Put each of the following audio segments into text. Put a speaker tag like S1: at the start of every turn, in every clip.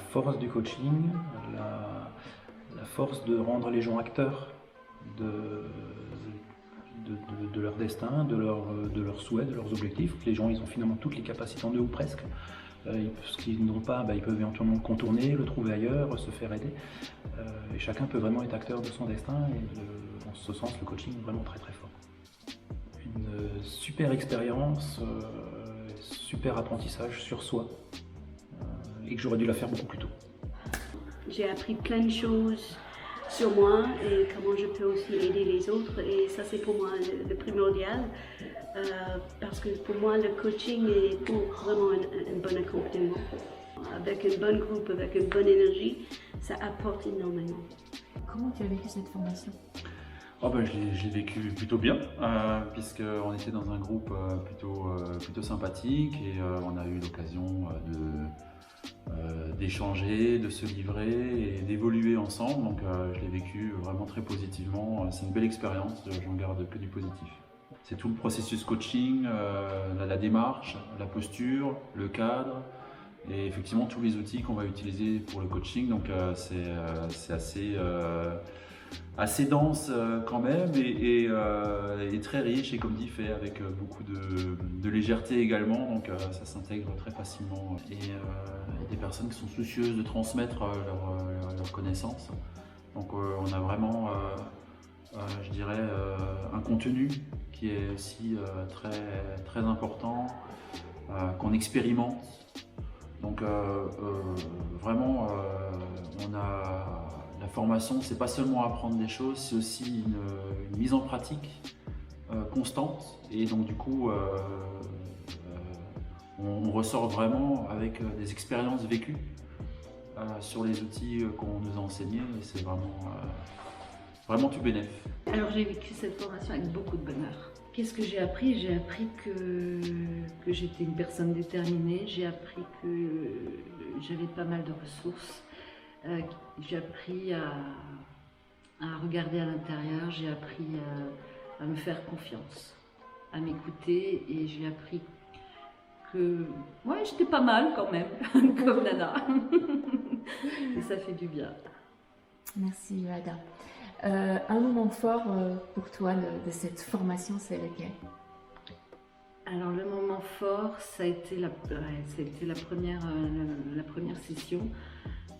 S1: force du coaching, la force de rendre les gens acteurs de leur destin, de leurs souhaits, de leurs objectifs. Les gens, ils ont finalement toutes les capacités en eux ou presque. Ce qu'ils n'ont pas, ils peuvent éventuellement le contourner, le trouver ailleurs, se faire aider. Et chacun peut vraiment être acteur de son destin et en ce sens, le coaching est vraiment très très fort. Une super expérience, super apprentissage sur soi et que j'aurais dû la faire beaucoup plus tôt.
S2: J'ai appris plein de choses sur moi et comment je peux aussi aider les autres, et ça c'est pour moi le primordial, parce que pour moi le coaching est pour vraiment un bon accompagnement. Avec un bon groupe, avec une bonne énergie, ça apporte énormément.
S3: Comment tu as vécu cette formation ?
S4: Je l'ai vécu plutôt bien, puisqu'on était dans un groupe plutôt sympathique et on a eu l'occasion d'échanger, de se livrer et d'évoluer ensemble. Donc je l'ai vécu vraiment très positivement. C'est une belle expérience, j'en garde que du positif. C'est tout le processus coaching, la démarche, la posture, le cadre et effectivement tous les outils qu'on va utiliser pour le coaching. Donc c'est assez dense quand même et très riche et comme dit fait avec beaucoup de légèreté également, donc ça s'intègre très facilement et des personnes qui sont soucieuses de transmettre leurs connaissances. Donc on a vraiment je dirais un contenu qui est aussi très important, qu'on expérimente. Donc vraiment on a la formation, c'est pas seulement apprendre des choses, c'est aussi une mise en pratique constante, et donc du coup on ressort vraiment avec des expériences vécues sur les outils qu'on nous a enseignés, et c'est vraiment tout bénef.
S5: Alors j'ai vécu cette formation avec beaucoup de bonheur. Qu'est-ce que j'ai appris? J'ai appris que j'étais une personne déterminée, j'ai appris que j'avais pas mal de ressources. J'ai appris à regarder à l'intérieur, j'ai appris à me faire confiance, à m'écouter, et j'ai appris que ouais, j'étais pas mal quand même, comme Nana. Et ça fait du bien.
S3: Merci Ada. Un moment fort pour toi de cette formation, c'est lequel?
S5: Alors le moment fort, ça a été la première session,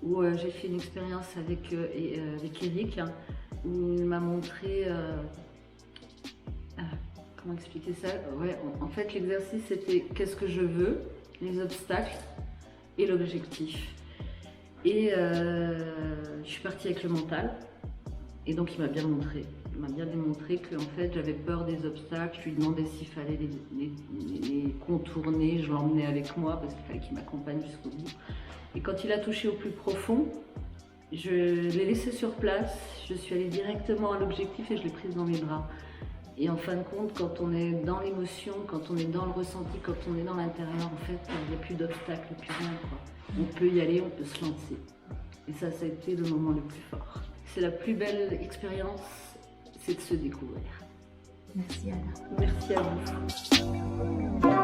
S5: où j'ai fait une expérience avec Eric, où il m'a montré, comment expliquer ça, ouais, en fait l'exercice c'était qu'est-ce que je veux, les obstacles et l'objectif. Et je suis partie avec le mental, et donc il m'a bien montré. Il m'a bien démontré que en fait, j'avais peur des obstacles, je lui demandais s'il fallait les contourner, je l'emmenais avec moi parce qu'il fallait qu'il m'accompagne jusqu'au bout. Et quand il a touché au plus profond, je l'ai laissé sur place, je suis allée directement à l'objectif et je l'ai prise dans mes bras. Et en fin de compte, quand on est dans l'émotion, quand on est dans le ressenti, quand on est dans l'intérieur, en fait, il n'y a plus d'obstacles, plus rien, quoi. On peut y aller, on peut se lancer. Et ça a été le moment le plus fort. C'est la plus belle expérience, c'est de se découvrir.
S3: Merci Anna.
S5: Merci à vous.